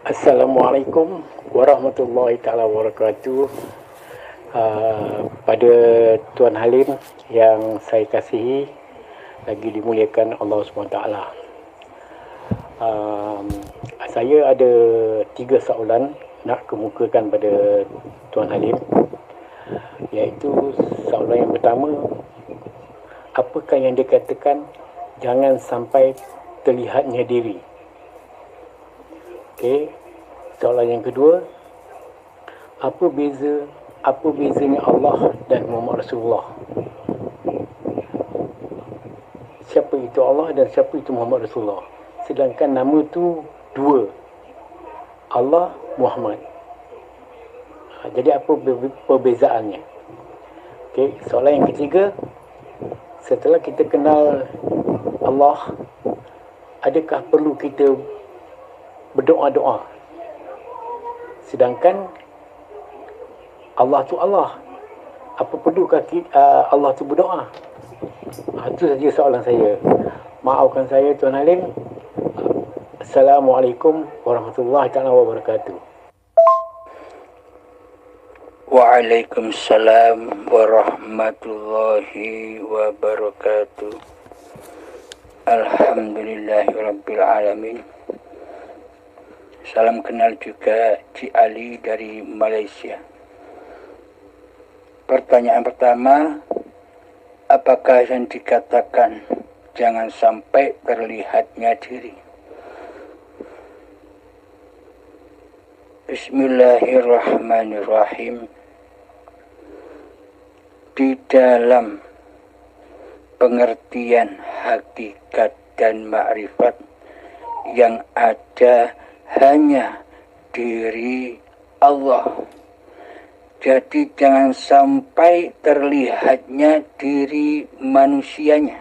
Assalamualaikum warahmatullahi taala wabarakatuh. Pada Tuan Halim yang saya kasihi, lagi dimuliakan Allah SWT. Saya ada 3 soalan nak kemukakan pada Tuan Halim, iaitu soalan yang pertama, apakah yang dikatakan jangan sampai terlihatnya diri? Okey. Soalan yang kedua, apa bezanya Allah dan Muhammad Rasulullah? Siapa itu Allah dan siapa itu Muhammad Rasulullah? Sedangkan nama tu dua, Allah, Muhammad. Jadi apa perbezaannya? Okey, soalan yang ketiga, setelah kita kenal Allah, adakah perlu kita berdoa-doa? Sedangkan Allah tu Allah, apa perlukah Allah tu berdoa? Itu saja soalan saya. Maafkan saya Tuan Halim. Assalamualaikum warahmatullahi taala wabarakatuh. Waalaikumsalam warahmatullahi wabarakatuh. Alhamdulillahirabbil alamin. Salam kenal juga Cik Ali dari Malaysia. Pertanyaan pertama, apakah yang dikatakan jangan sampai terlihatnya diri? Bismillahirrahmanirrahim. Di dalam pengertian hakikat dan makrifat yang ada hanya diri Allah. Jadi jangan sampai terlihatnya diri manusianya.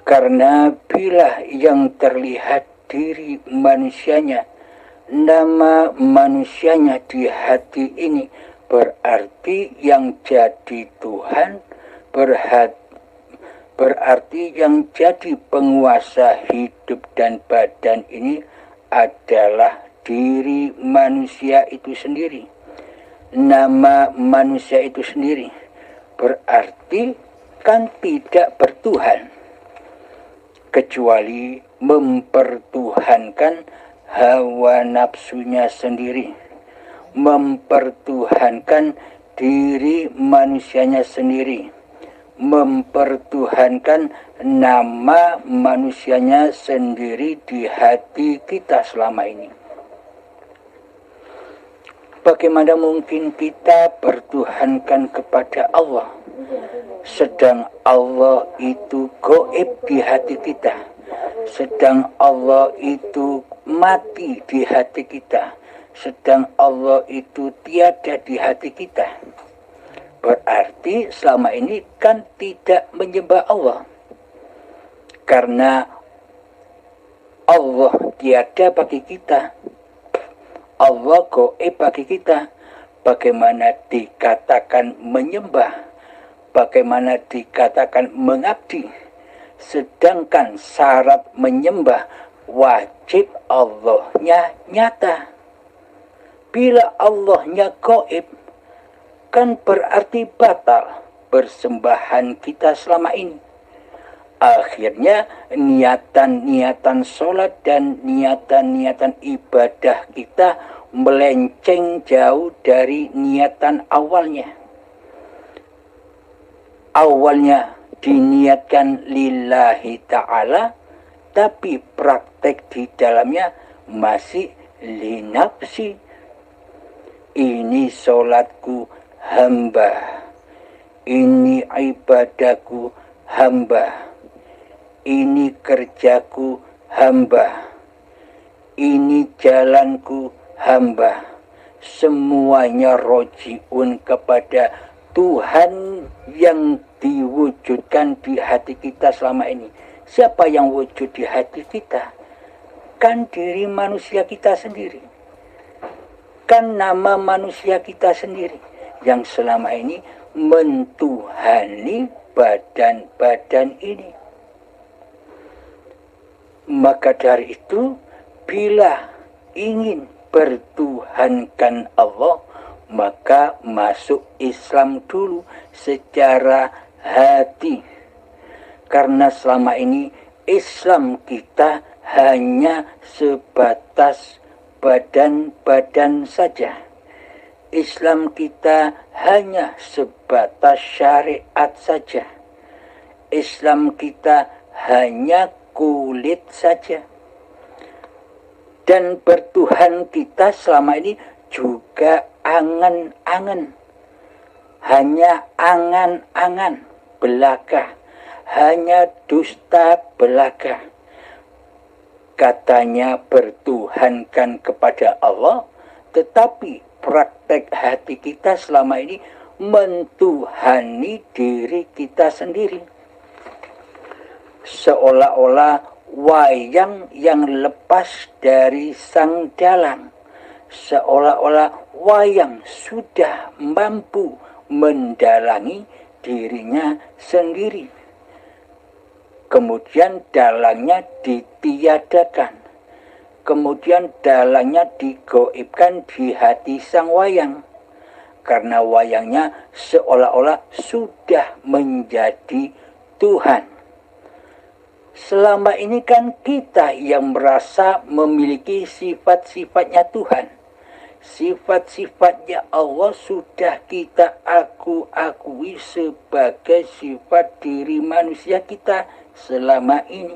Karena bila yang terlihat diri manusianya, nama manusianya di hati ini, berarti yang jadi Tuhan, berarti yang jadi penguasa hidup dan badan ini adalah diri manusia itu sendiri. Nama manusia itu sendiri. Berarti kan tidak bertuhan, kecuali mempertuhankan hawa nafsunya sendiri, mempertuhankan diri manusianya sendiri, mempertuhankan nama manusianya sendiri di hati kita selama ini. Bagaimana mungkin kita bertuhankan kepada Allah, sedang Allah itu gaib di hati kita, sedang Allah itu mati di hati kita, sedang Allah itu tiada di hati kita. Berarti selama ini kan tidak menyembah Allah. Karena Allah tiada bagi kita, Allah gaib bagi kita. Bagaimana dikatakan menyembah, bagaimana dikatakan mengabdi, sedangkan syarat menyembah wajib Allahnya nyata. Bila Allahnya gaib, kan berarti batal persembahan kita selama ini. Akhirnya niatan-niatan sholat dan niatan-niatan ibadah kita melenceng jauh dari niatan awalnya. Awalnya diniatkan lillahi ta'ala, tapi praktek di dalamnya masih linafsi. Ini sholatku hamba, ini ibadahku hamba, ini kerjaku hamba, ini jalanku hamba. Semuanya rojiun kepada Tuhan yang diwujudkan di hati kita selama ini. Siapa yang wujud di hati kita? Kan diri manusia kita sendiri. Kan nama manusia kita sendiri yang selama ini mentuhani badan-badan ini. Maka dari itu, bila ingin bertuhankan Allah, maka masuk Islam dulu secara hati. Karena selama ini Islam kita hanya sebatas badan-badan saja. Islam kita hanya sebatas syariat saja. Islam kita hanya kulit saja. Dan bertuhan kita selama ini juga angan-angan. Hanya angan-angan belaka. Hanya dusta belaka. Katanya bertuhankan kepada Allah, tetapi praktek hati kita selama ini mentuhani diri kita sendiri. Seolah-olah wayang yang lepas dari sang dalang. Seolah-olah wayang sudah mampu mendalangi dirinya sendiri. Kemudian dalangnya ditiadakan. Kemudian dalangnya digoibkan di hati sang wayang. Karena wayangnya seolah-olah sudah menjadi Tuhan. Selama ini kan kita yang merasa memiliki sifat-sifatnya Tuhan. Sifat-sifatnya Allah sudah kita akui sebagai sifat diri manusia kita selama ini.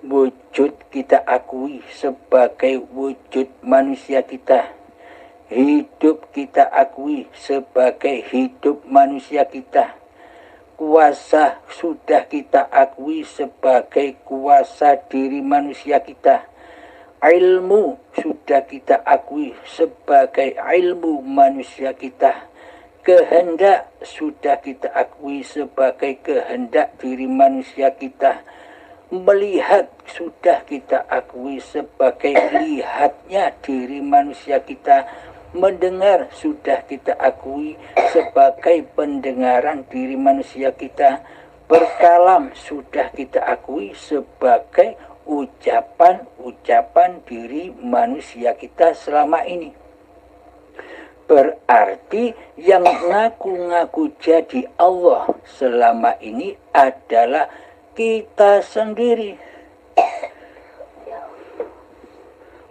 Wujud kita akui sebagai wujud manusia kita. Hidup kita akui sebagai hidup manusia kita. Kuasa sudah kita akui sebagai kuasa diri manusia kita. Ilmu sudah kita akui sebagai ilmu manusia kita. Kehendak sudah kita akui sebagai kehendak diri manusia kita. Melihat sudah kita akui sebagai lihatnya diri manusia kita. Mendengar sudah kita akui sebagai pendengaran diri manusia kita. Berkalam sudah kita akui sebagai ucapan-ucapan diri manusia kita selama ini. Berarti yang ngaku-ngaku jadi Allah selama ini adalah kita sendiri.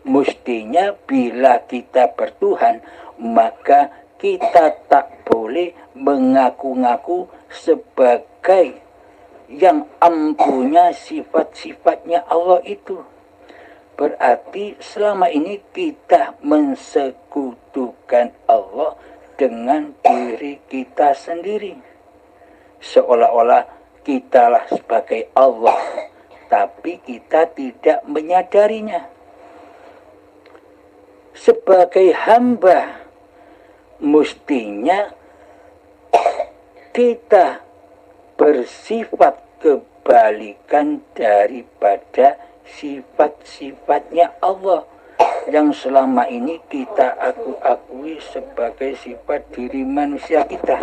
Mestinya bila kita bertuhan, maka kita tak boleh mengaku-ngaku sebagai yang empunya sifat-sifatnya Allah itu. Berarti selama ini kita mensekutukan Allah dengan diri kita sendiri. Seolah-olah kitalah sebagai Allah, tapi kita tidak menyadarinya. Sebagai hamba, mestinya kita bersifat kebalikan daripada sifat-sifatnya Allah yang selama ini kita akui sebagai sifat diri manusia kita.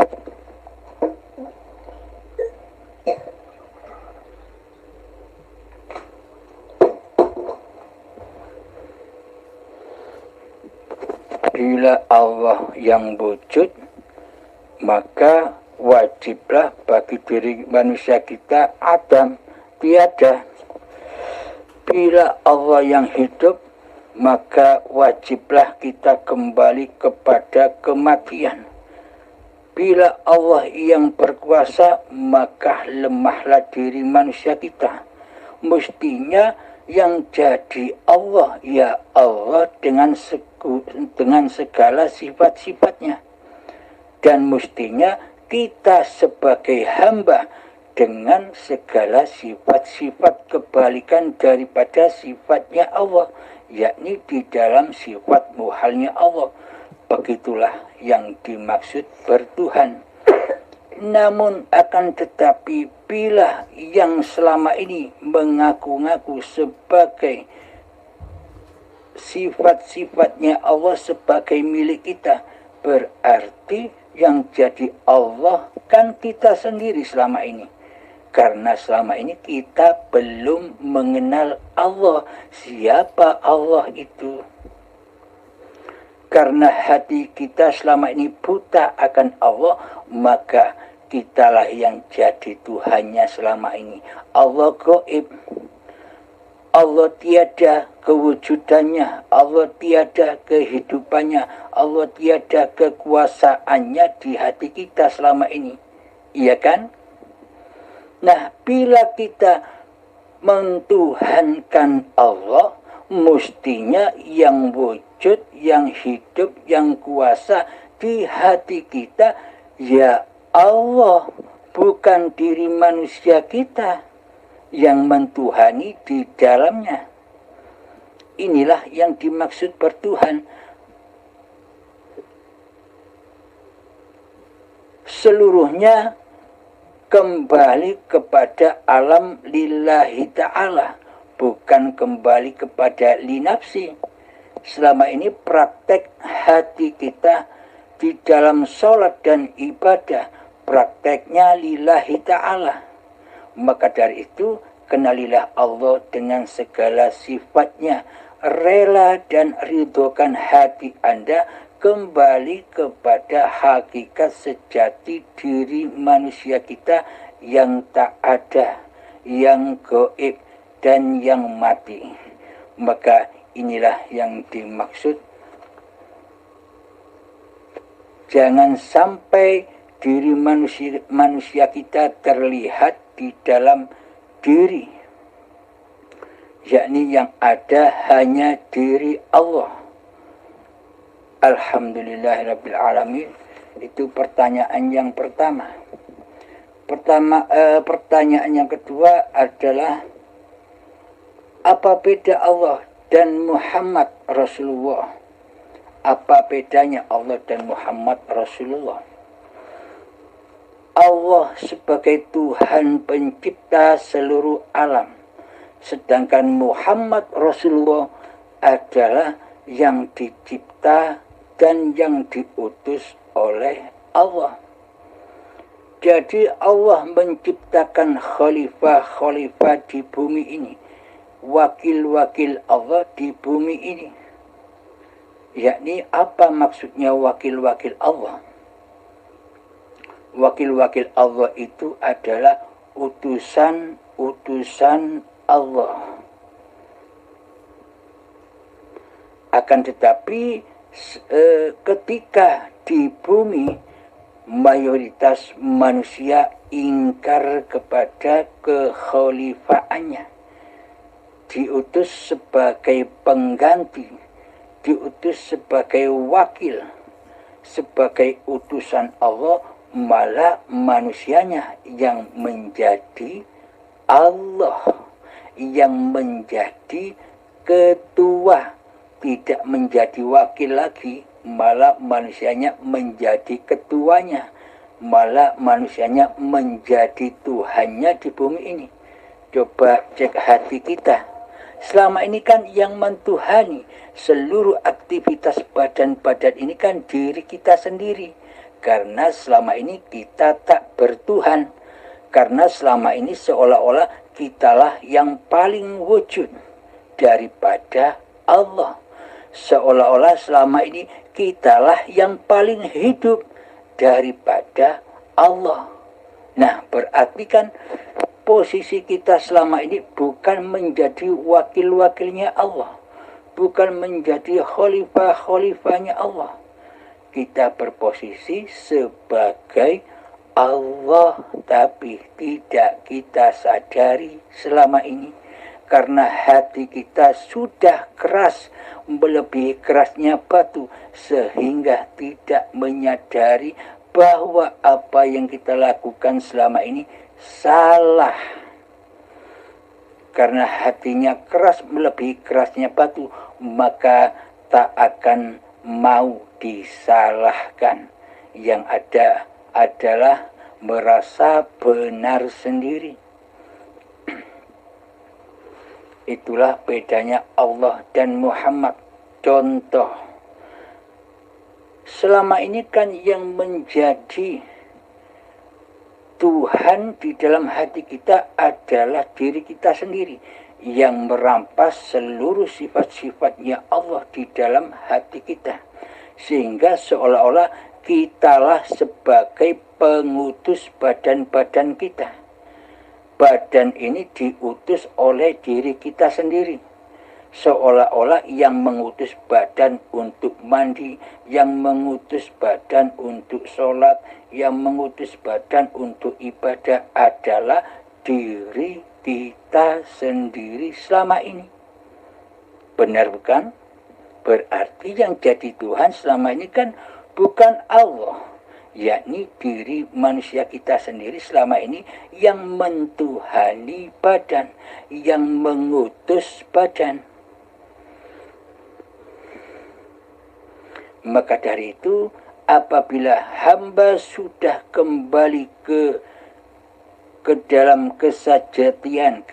Bila Allah yang wujud, maka wajiblah bagi diri manusia kita adam, tiada. Bila Allah yang hidup, maka wajiblah kita kembali kepada kematian. Bila Allah yang berkuasa, maka lemahlah diri manusia kita. Mestinya yang jadi Allah, ya Allah dengan segala sifat-sifatnya. Dan mestinya kita sebagai hamba dengan segala sifat-sifat kebalikan daripada sifatnya Allah, yakni di dalam sifat muhalnya Allah. Begitulah yang dimaksud bertuhan. Namun akan tetapi bila yang selama ini mengaku-ngaku sebagai sifat-sifatnya Allah sebagai milik kita, berarti yang jadi Allah kan kita sendiri selama ini. Karena selama ini kita belum mengenal Allah. Siapa Allah itu? Karena hati kita selama ini buta akan Allah, maka kitalah yang jadi Tuhannya selama ini. Allah gaib, Allah tiada kewujudannya, Allah tiada kehidupannya, Allah tiada kekuasaannya di hati kita selama ini. Iya kan? Nah, bila kita mentuhankan Allah, mestinya yang wujud, yang hidup, yang kuasa di hati kita ya Allah, bukan diri manusia kita yang mentuhani di dalamnya. Inilah yang dimaksud bertuhan. Seluruhnya kembali kepada alam lillahi ta'ala, bukan kembali kepada linafsi. Selama ini praktek hati kita di dalam sholat dan ibadah, prakteknya lillahi ta'ala. Maka dari itu, kenalilah Allah dengan segala sifatnya. Rela dan ridhokan hati Anda kembali kepada hakikat sejati diri manusia kita yang tak ada, yang gaib, dan yang mati. Maka inilah yang dimaksud. Jangan sampai diri manusia kita terlihat di dalam diri, yakni yang ada hanya diri Allah. Alhamdulillahirabbil alamin. Itu pertanyaan yang pertama. Pertanyaan yang kedua adalah, apa beda Allah dan Muhammad Rasulullah? Apa bedanya Allah dan Muhammad Rasulullah? Allah sebagai Tuhan pencipta seluruh alam, sedangkan Muhammad Rasulullah adalah yang dicipta dan yang diutus oleh Allah. Jadi Allah menciptakan khalifah-khalifah di bumi ini, wakil-wakil Allah di bumi ini. Yakni apa maksudnya wakil-wakil Allah? Wakil-wakil Allah itu adalah utusan-utusan Allah. Akan tetapi ketika di bumi mayoritas manusia ingkar kepada kekhalifaannya, diutus sebagai pengganti, diutus sebagai wakil, sebagai utusan Allah, malah manusianya yang menjadi Allah, yang menjadi ketua, tidak menjadi wakil lagi, malah manusianya menjadi ketuanya, malah manusianya menjadi Tuhannya di bumi ini. Coba cek hati kita. Selama ini kan yang mentuhani seluruh aktivitas badan-badan ini kan diri kita sendiri. Karena selama ini kita tak bertuhan. Karena selama ini seolah-olah kitalah yang paling wujud daripada Allah. Seolah-olah selama ini kitalah yang paling hidup daripada Allah. Nah, berarti kan posisi kita selama ini bukan menjadi wakil-wakilnya Allah, bukan menjadi khalifah-khalifahnya Allah. Kita berposisi sebagai Allah, tapi tidak kita sadari selama ini. Karena hati kita sudah keras, melebihi kerasnya batu, sehingga tidak menyadari bahwa apa yang kita lakukan selama ini salah. Karena hatinya keras, melebihi kerasnya batu, maka tak akan mau disalahkan. Yang ada adalah merasa benar sendiri. Itulah bedanya Allah dan Muhammad. Contoh, selama ini kan yang menjadi Tuhan di dalam hati kita adalah diri kita sendiri, yang merampas seluruh sifat-sifatnya Allah di dalam hati kita. sehingga seolah-olah kitalah sebagai pengutus badan-badan kita. Badan ini diutus oleh diri kita sendiri, seolah-olah yang mengutus badan untuk mandi, yang mengutus badan untuk sholat, yang mengutus badan untuk ibadah adalah diri kita sendiri selama ini. Benar bukan? Berarti yang jadi Tuhan selama ini kan bukan Allah, yakni diri manusia kita sendiri selama ini yang mentuhani badan, yang mengutus badan. Maka dari itu, apabila hamba sudah kembali ke dalam kesejatian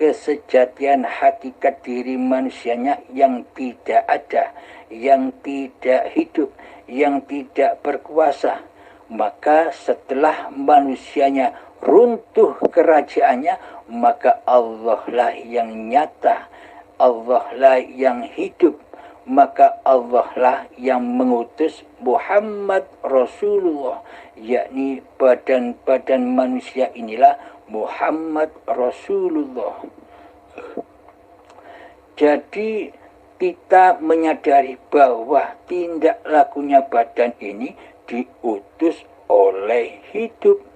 hakikat diri manusianya yang tidak ada, yang tidak hidup, yang tidak berkuasa, maka setelah manusianya runtuh kerajaannya, maka Allah lah yang nyata, Allah lah yang hidup, maka Allah lah yang mengutus Muhammad Rasulullah, yakni badan-badan manusia inilah Muhammad Rasulullah. Jadi kita menyadari bahwa tindak lakunya badan ini diutus oleh hidup.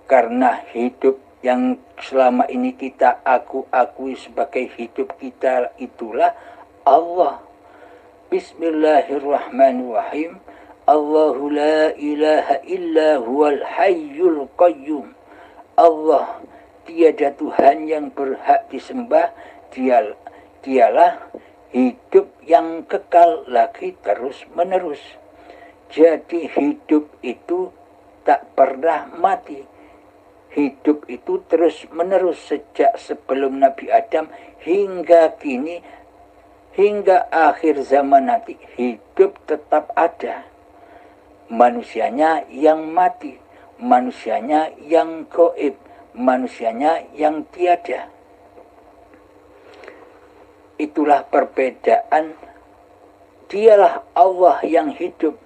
Karena hidup yang selama ini kita akui sebagai hidup kita itulah Allah. Bismillahirrahmanirrahim. Allahu la ilaha illa huwal hayyul qayyum. Allah tiada Tuhan yang berhak disembah, dialah hidup yang kekal lagi terus menerus. Jadi hidup itu tak pernah mati. Hidup itu terus menerus sejak sebelum Nabi Adam hingga kini, hingga akhir zaman nanti hidup tetap ada. Manusianya yang mati, manusianya yang gaib, manusianya yang tiada. Itulah perbedaan. Dialah Allah yang hidup.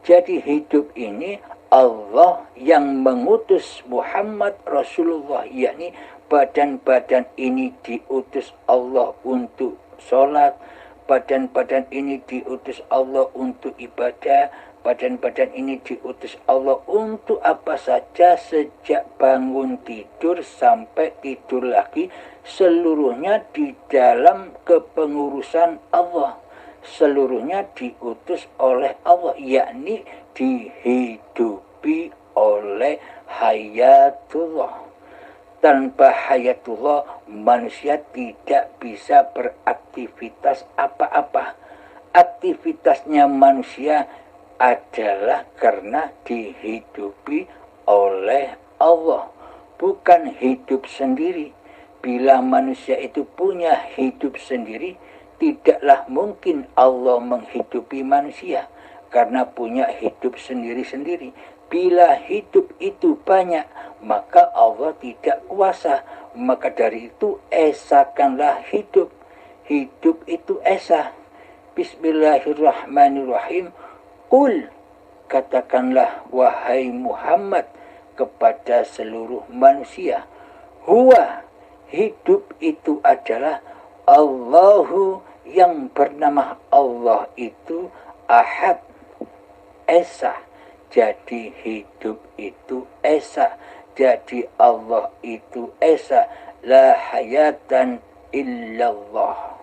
Jadi hidup ini Allah yang mengutus Muhammad Rasulullah, yakni badan-badan ini diutus Allah untuk sholat, badan-badan ini diutus Allah untuk ibadah, badan-badan ini diutus Allah untuk apa saja sejak bangun tidur sampai tidur lagi, seluruhnya di dalam kepengurusan Allah. Seluruhnya diutus oleh Allah, yakni dihidupi oleh hayatullah. Tanpa hayatullah, manusia tidak bisa beraktivitas apa-apa. Aktivitasnya manusia adalah karena dihidupi oleh Allah, bukan hidup sendiri. Bila manusia itu punya hidup sendiri, tidaklah mungkin Allah menghidupi manusia karena punya hidup sendiri-sendiri. Bila hidup itu banyak, maka Allah tidak kuasa. Maka dari itu esakanlah hidup. Hidup itu esa. Bismillahirrahmanirrahim. Qul, katakanlah wahai Muhammad kepada seluruh manusia, huwa, hidup itu adalah Allahu, yang bernama Allah itu Ahad, esa. Jadi hidup itu esa. Jadi Allah itu esa. La hayatan illallah.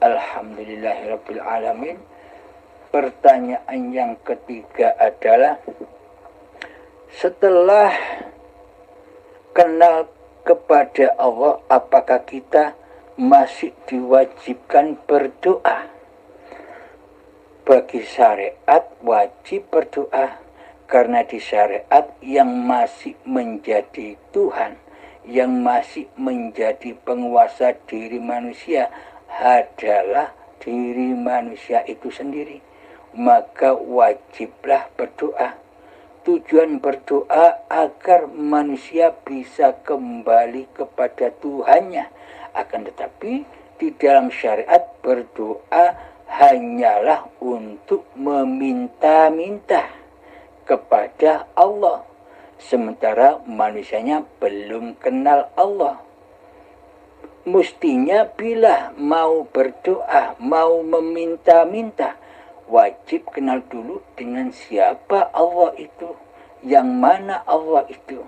Alhamdulillahirabbil alamin. Pertanyaan yang ketiga adalah, setelah kenal kepada Allah, apakah kita masih diwajibkan berdoa? Bagi syariat wajib berdoa, karena di syariat yang masih menjadi Tuhan, yang masih menjadi penguasa diri manusia adalah diri manusia itu sendiri. Maka wajiblah berdoa. Tujuan berdoa agar manusia bisa kembali kepada Tuhannya. Akan tetapi di dalam syariat berdoa hanyalah untuk meminta-minta kepada Allah, sementara manusianya belum kenal Allah. Mestinya bila mau berdoa, mau meminta-minta, wajib kenal dulu dengan siapa Allah itu, yang mana Allah itu.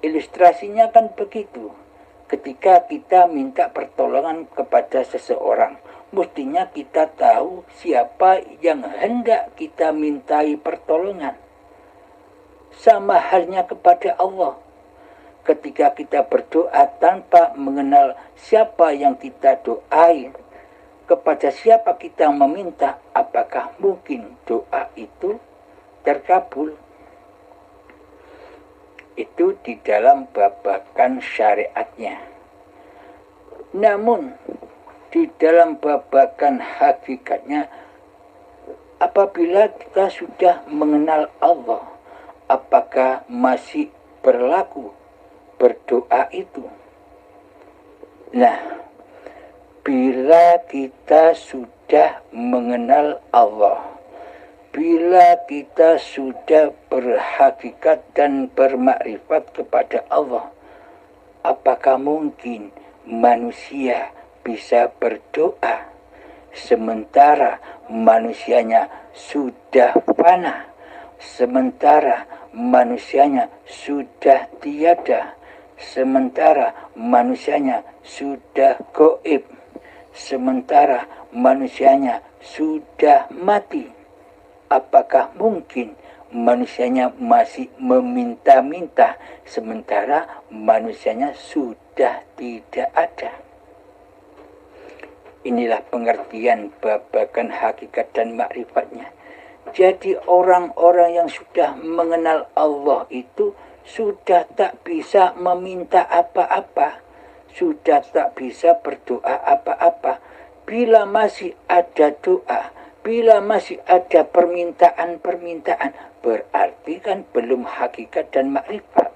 Ilustrasinya kan begitu. Ketika kita minta pertolongan kepada seseorang, mestinya kita tahu siapa yang hendak kita mintai pertolongan. Sama halnya kepada Allah. Ketika kita berdoa tanpa mengenal siapa yang kita doai, kepada siapa kita meminta, apakah mungkin doa itu terkabul? Itu di dalam babakan syariatnya. Namun di dalam babakan hakikatnya, apabila kita sudah mengenal Allah, apakah masih berlaku berdoa itu? Nah, bila kita sudah mengenal Allah, bila kita sudah berhakikat dan bermakrifat kepada Allah, apakah mungkin manusia bisa berdoa sementara manusianya sudah fana, sementara manusianya sudah tiada, sementara manusianya sudah gaib, sementara manusianya sudah mati? Apakah mungkin manusianya masih meminta-minta sementara manusianya sudah tidak ada? Inilah pengertian babakan hakikat dan makrifatnya. Jadi orang-orang yang sudah mengenal Allah itu sudah tak bisa meminta apa-apa, sudah tak bisa berdoa apa-apa. Bila masih ada doa, bila masih ada permintaan-permintaan, berarti kan belum hakikat dan makrifat.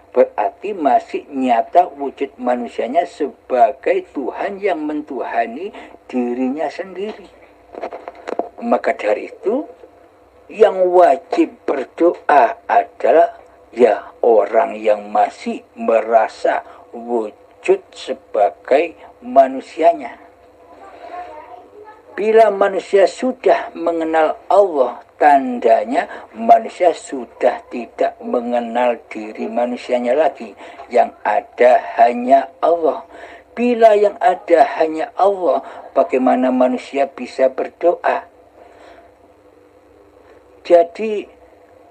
Berarti masih nyata wujud manusianya sebagai Tuhan yang mentuhani dirinya sendiri. Maka dari itu, yang wajib berdoa adalah ya orang yang masih merasa wujud sebagai manusianya. Bila manusia sudah mengenal Allah, tandanya manusia sudah tidak mengenal diri manusianya lagi. Yang ada hanya Allah. Bila yang ada hanya Allah, bagaimana manusia bisa berdoa? Jadi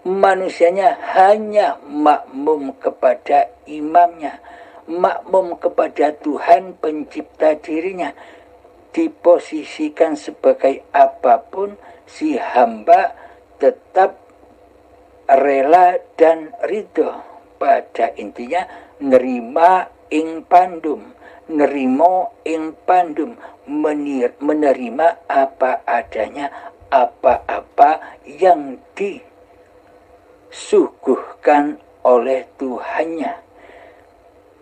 manusianya hanya makmum kepada imamnya, makmum kepada Tuhan pencipta dirinya. Diposisikan sebagai apapun, si hamba tetap rela dan ridho. Pada intinya nerima ing pandum, nerimo ing pandum, menerima apa adanya, apa-apa yang disuguhkan oleh Tuhannya.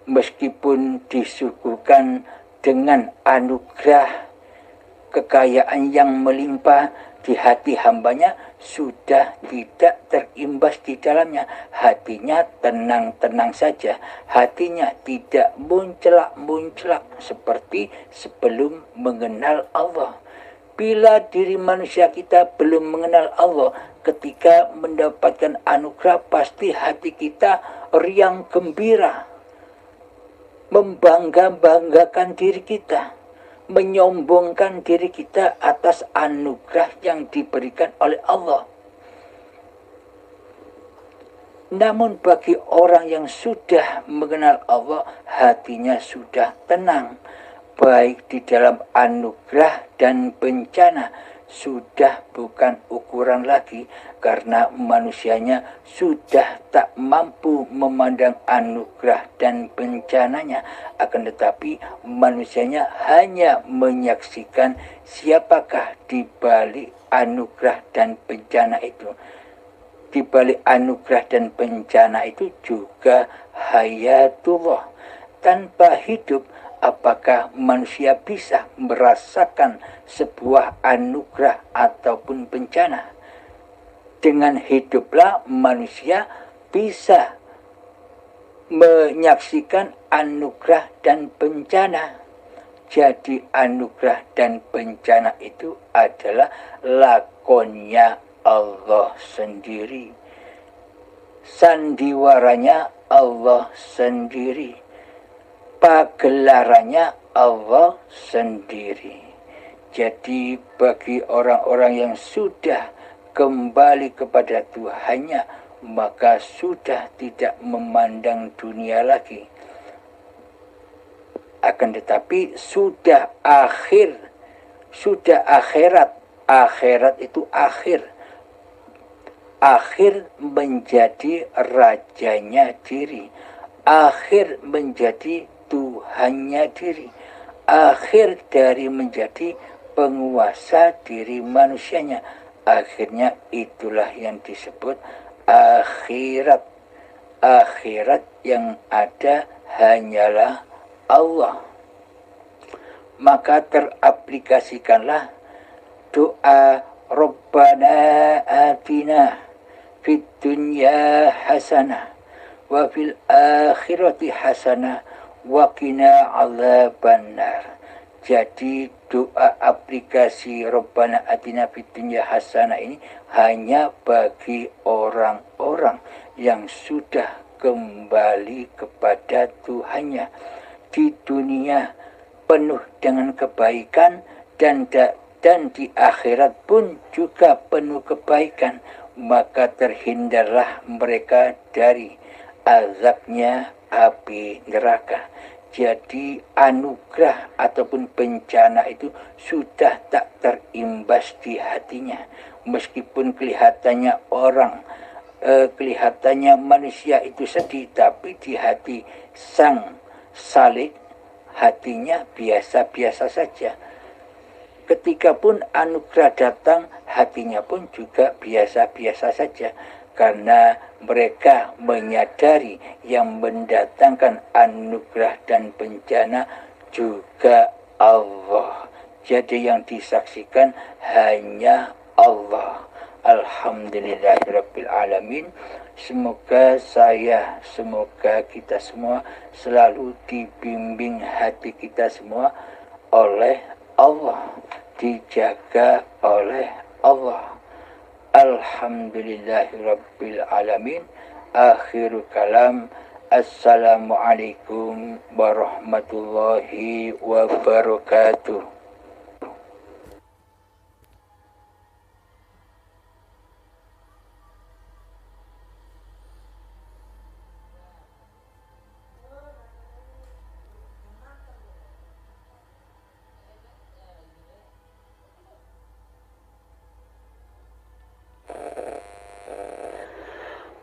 Meskipun disuguhkan dengan anugerah kekayaan yang melimpah, di hati hambanya sudah tidak terimbas di dalamnya. Hatinya tenang-tenang saja, hatinya tidak munclak-munclak seperti sebelum mengenal Allah. Bila diri manusia kita belum mengenal Allah, ketika mendapatkan anugerah pasti hati kita riang gembira, membangga-banggakan diri kita, menyombongkan diri kita atas anugerah yang diberikan oleh Allah. Namun bagi orang yang sudah mengenal Allah, hatinya sudah tenang, baik di dalam anugerah dan bencana, sudah bukan ukuran lagi, karena manusianya sudah tak mampu memandang anugerah dan bencananya. Akan tetapi manusianya hanya menyaksikan siapakah di balik anugerah dan bencana itu. Di balik anugerah dan bencana itu juga hayatullah. Tanpa hidup Apakah manusia bisa merasakan sebuah anugerah ataupun bencana? Dengan hiduplah manusia bisa menyaksikan anugerah dan bencana. Jadi anugerah dan bencana itu adalah lakonnya Allah sendiri. Sandiwaranya Allah sendiri. Pagelarannya Allah sendiri. Jadi bagi orang-orang yang sudah kembali kepada Tuhannya, maka sudah tidak memandang dunia lagi. Akan tetapi sudah akhirat. Akhirat itu akhir. Akhir menjadi rajanya diri. Akhir menjadi Tuhannya diri. Akhir dari menjadi penguasa diri manusianya. Akhirnya itulah yang disebut akhirat. Akhirat yang ada hanyalah Allah. Maka teraplikasikanlah doa Rabbana atina fid dunya hasanah wa fil akhirati hasanah wa qina adzabannar. Jadi doa aplikasi Rabbana atina fid dunya hasanah ini hanya bagi orang-orang yang sudah kembali kepada Tuhannya. Di dunia penuh dengan kebaikan dan di akhirat pun juga penuh kebaikan. Maka terhindarlah mereka dari azabnya api neraka. Jadi anugerah ataupun bencana itu sudah tak terimbas di hatinya. Meskipun kelihatannya kelihatannya manusia itu sedih, tapi di hati sang Salik hatinya biasa-biasa saja. Ketika pun anugerah datang, hatinya pun juga biasa-biasa saja. Karena mereka menyadari yang mendatangkan anugerah dan bencana juga Allah. Jadi yang disaksikan hanya Allah. Alhamdulillahirabbil alamin. Semoga kita semua selalu dibimbing hati kita semua oleh Allah, dijaga oleh Allah. Alhamdulillahirabbil alamin. Akhirul kalam. Assalamualaikum warahmatullahi wabarakatuh.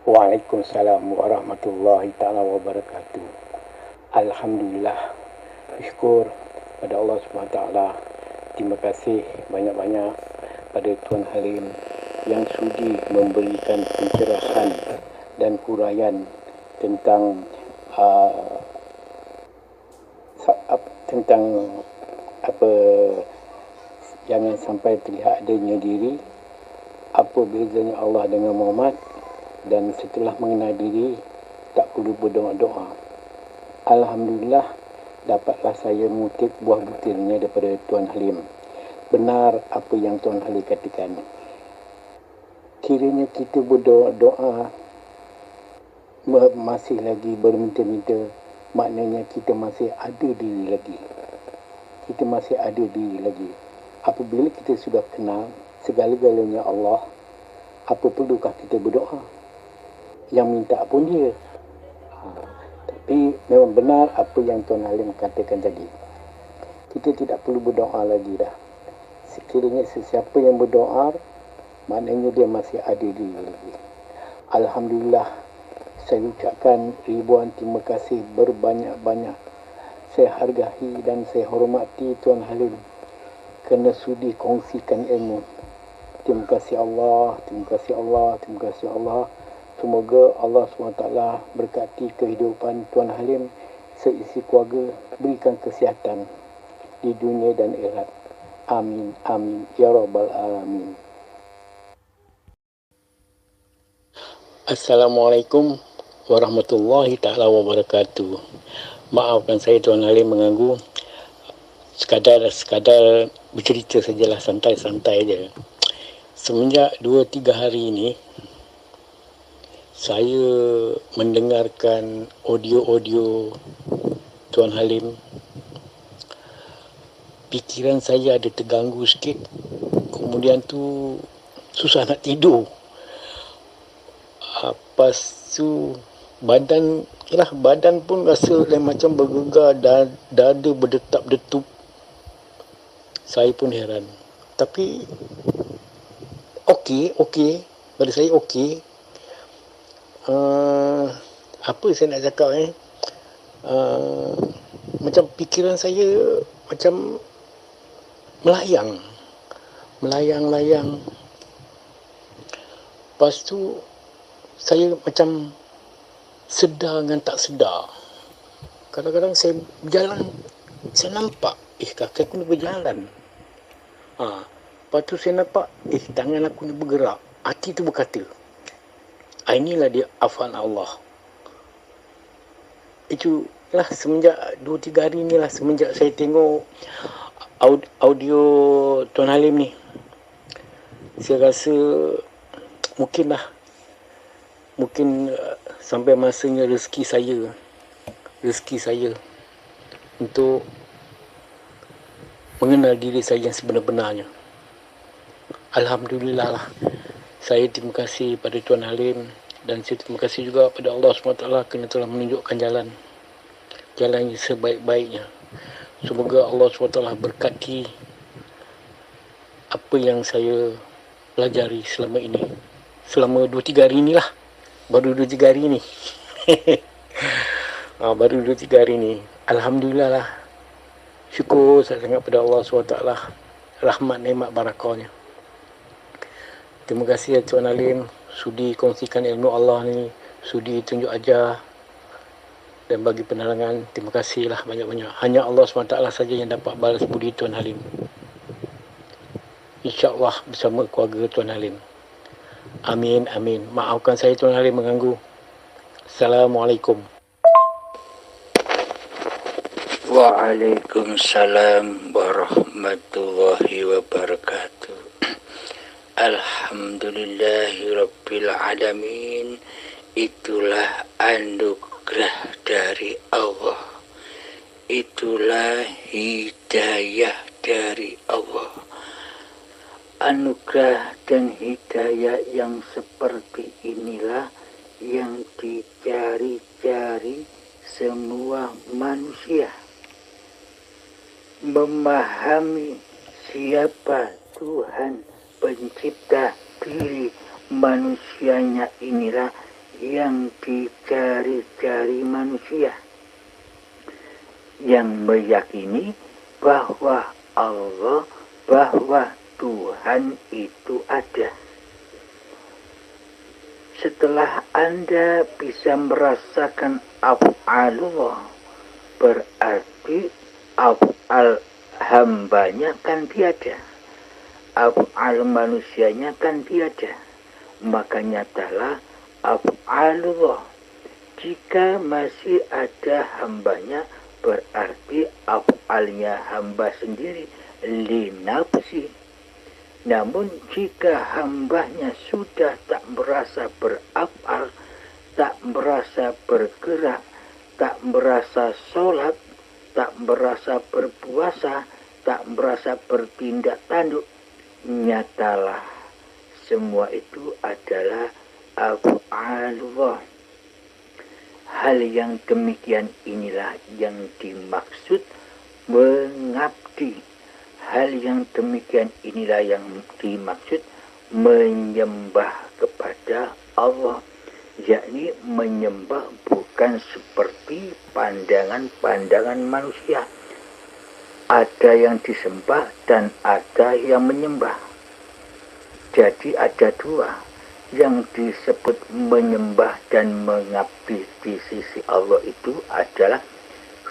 Waalaikumsalam warahmatullahi ta'ala wabarakatuh. Alhamdulillah, syukur pada Allah SWT. Terima kasih banyak-banyak pada Tuan Halim yang sudi memberikan pencerahan dan huraian tentang apa, jangan sampai terlihat adanya diri, apa bezanya Allah dengan Muhammad, dan setelah mengenal diri tak perlu berdoa-doa. Alhamdulillah, dapatlah saya mengutip buah butirnya daripada Tuan Halim. Benar apa yang Tuan Halim katakan. Kiranya kita berdoa masih lagi berminta-minta, maknanya kita masih ada diri lagi. Kita masih ada diri lagi. Apabila kita sudah kenal segala-galanya Allah, apa perlukah kita berdoa? Yang minta pun dia. Tapi memang benar apa yang Tuan Halim katakan tadi. Kita tidak perlu berdoa lagi dah. Sekiranya sesiapa yang berdoa, maknanya dia masih ada diri lagi. Alhamdulillah, saya ucapkan ribuan terima kasih berbanyak-banyak. Saya hargai dan saya hormati Tuan Halim kerana sudi kongsikan ilmu. Terima kasih Allah, terima kasih Allah, terima kasih Allah. Semoga Allah SWT berkati kehidupan Tuan Halim seisi keluarga, berikan kesihatan di dunia dan akhirat. Amin, amin, ya rabbal alamin. Assalamualaikum warahmatullahi ta'ala wabarakatuh. Maafkan saya Tuan Halim mengganggu. Sekadar bercerita sajalah, santai-santai je. Semenjak 2-3 hari ini, saya mendengarkan audio-audio Tuan Halim. Fikiran saya ada terganggu sikit. Kemudian tu susah nak tidur. Lepas tu badan pun rasa macam bergegar, dada berdetak-detup. Saya pun heran. Tapi okey. Pada saya okey. Apa saya nak cakap macam fikiran saya macam melayang. Lepas tu saya macam sedar dengan tak sedar. Kadang-kadang saya berjalan, saya nampak kaki aku ni berjalan. Lepas tu saya nampak tangan aku ni bergerak. Hati tu berkata, inilah dia afan Allah. Itulah semenjak 2-3 hari ni lah, semenjak saya tengok audio Tuan Halim ni, saya rasa mungkin sampai masanya rezeki saya untuk mengenal diri saya yang sebenar-benarnya. Alhamdulillah lah. Saya terima kasih pada Tuan Halim, dan saya terima kasih juga pada Allah SWT kerana telah menunjukkan jalan yang sebaik-baiknya. Semoga Allah SWT berkati apa yang saya pelajari selama ini. Selama 2-3 hari inilah. Baru 2-3 hari ni. Baru 2-3 hari ni. Alhamdulillah lah. Syukur saya sangat pada Allah SWT. Rahmat, nikmat, barakahnya. Terima kasih Tuan Halim sudi kongsikan ilmu Allah ni, sudi tunjuk ajar dan bagi penerangan. Terima kasihlah banyak-banyak. Hanya Allah SWT saja yang dapat balas budi Tuan Halim. InsyaAllah bersama keluarga Tuan Halim. Amin, amin. Maafkan saya Tuan Halim mengganggu. Assalamualaikum. Waalaikumsalam warahmatullahi wabarakatuh. Alhamdulillahirabbil alamin. Itulah anugerah dari Allah. Itulah hidayah dari Allah. Anugerah dan hidayah yang seperti inilah yang dicari-cari semua manusia. Memahami siapa Tuhan pencipta diri manusianya inilah yang dicari-cari manusia. Yang meyakini bahwa Tuhan itu ada. Setelah Anda bisa merasakan af'alullah, berarti af'al hambanya kan tiada. Af'al manusianya kan tiada. Maka nyatalah af'alullah. Jika masih ada hambanya, berarti af'alnya hamba sendiri, li nafsi. Namun jika hambanya sudah tak merasa beraf'al, tak merasa bergerak, tak merasa sholat, tak merasa berpuasa, tak merasa bertindak tanduk, nyatalah semua itu adalah af'alullah. Hal yang demikian inilah yang dimaksud mengabdi. Hal yang demikian inilah yang dimaksud menyembah kepada Allah. Yakni menyembah bukan seperti pandangan-pandangan manusia. Ada yang disembah dan ada yang menyembah. Jadi ada dua. Yang disebut menyembah dan mengabdi di sisi Allah itu adalah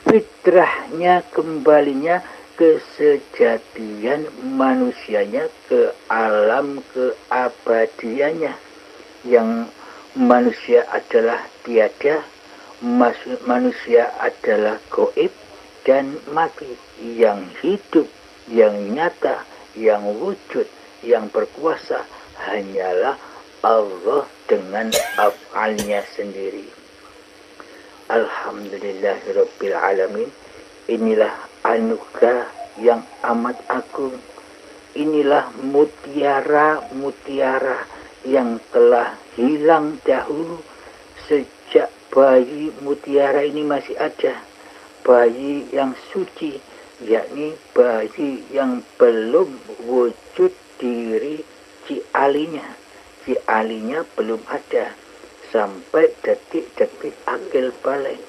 fitrahnya kembalinya kesejatian manusianya ke alam keabadiannya, yang manusia adalah tiada, manusia adalah gaib dan mati, yang hidup, yang nyata, yang wujud, yang berkuasa hanyalah Allah dengan af'alnya sendiri. Alhamdulillahirabbil alamin. Inilah anugerah yang amat agung. Inilah mutiara-mutiara yang telah hilang dahulu. Sejak bayi mutiara ini masih ada, bayi yang suci, yakni bayi yang belum wujud diri cialinya. Cialinya belum ada sampai detik-detik akil balik.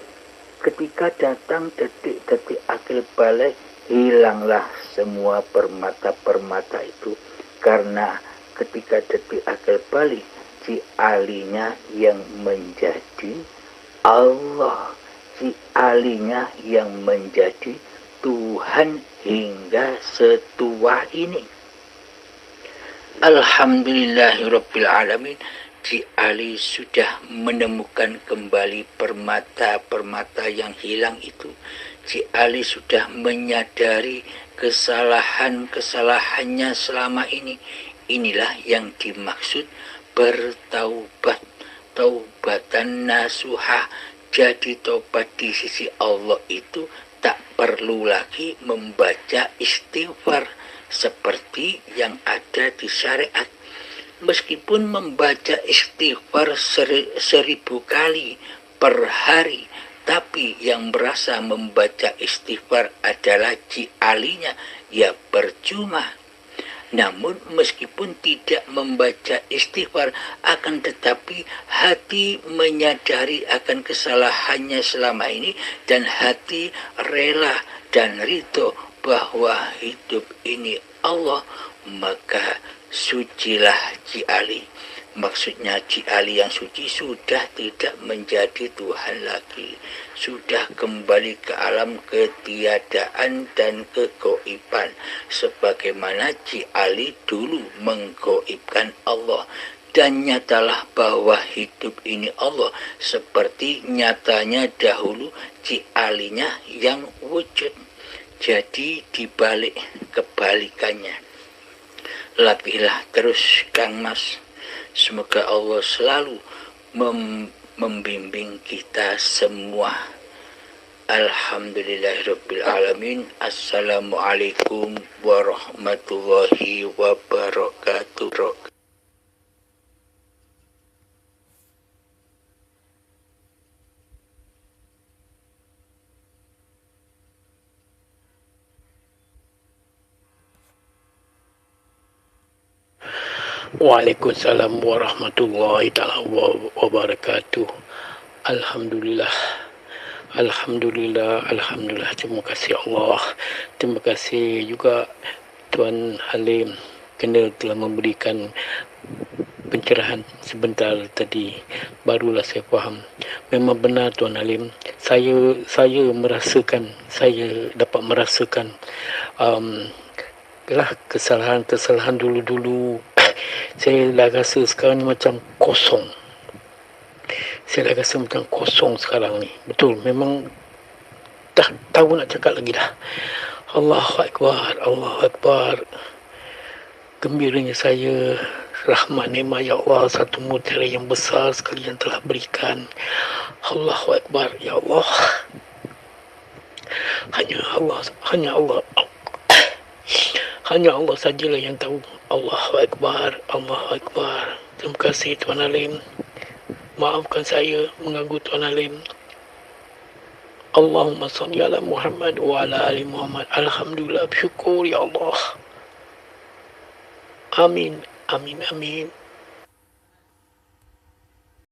Ketika datang detik-detik akil balik, hilanglah semua permata-permata itu. Karena ketika detik akil balik, cialinya yang menjadi Allah, cialinya yang menjadi Tuhan hingga setua ini. Alhamdulillahirabbil alamin. Ci Ali sudah menemukan kembali permata-permata yang hilang itu. Ci Ali sudah menyadari kesalahan-kesalahannya selama ini. Inilah yang dimaksud bertaubat, taubatan nasuhah. Jadi taubat di sisi Allah itu tak perlu lagi membaca istighfar seperti yang ada di syariat. Meskipun membaca istighfar 1000 kali per hari, tapi yang merasa membaca istighfar adalah cialinya, ya percuma. Namun meskipun tidak membaca istighfar, akan tetapi hati menyadari akan kesalahannya selama ini, dan hati rela dan ridho bahwa hidup ini Allah, maka sucilah Ci Ali. Maksudnya Ci Ali yang suci sudah tidak menjadi Tuhan lagi, sudah kembali ke alam ketiadaan dan kegoiban, sebagaimana Ci Ali dulu menggoibkan Allah. Dan nyatalah bahwa hidup ini Allah, seperti nyatanya dahulu Ci Alinya yang wujud. Jadi dibalik kebalikannya. Lapihlah terus Kang Mas. Semoga Allah selalu membimbing kita semua. Alhamdulillahirabbil alamin. Assalamualaikum warahmatullahi wabarakatuh. Waalaikumsalam warahmatullahi taala wabarakatuh. Alhamdulillah. Alhamdulillah. Terima kasih Allah. Terima kasih juga Tuan Halim kerana telah memberikan pencerahan sebentar tadi. Barulah saya faham. Memang benar Tuan Halim. Saya merasakan, saya dapat merasakan kesalahan dulu-dulu. Saya dah rasa sekarang ni macam kosong. Saya dah rasa macam kosong sekarang ni. Betul, memang dah tahu nak cakap lagi dah. Allahu Akbar, Allahu Akbar. Gembiranya saya, rahmat nikmat ya Allah, satu mutiara yang besar sekali yang telah berikan. Allahu Akbar, ya Allah. Hanya Allah sajalah yang tahu. Allahu Akbar, Allahu Akbar. Terima kasih Tuan Halim. Maafkan saya mengganggu Tuan Halim. Allahumma salli ala Muhammad wa ala ali Muhammad. Alhamdulillah, bersyukur ya Allah. Amin, amin, amin.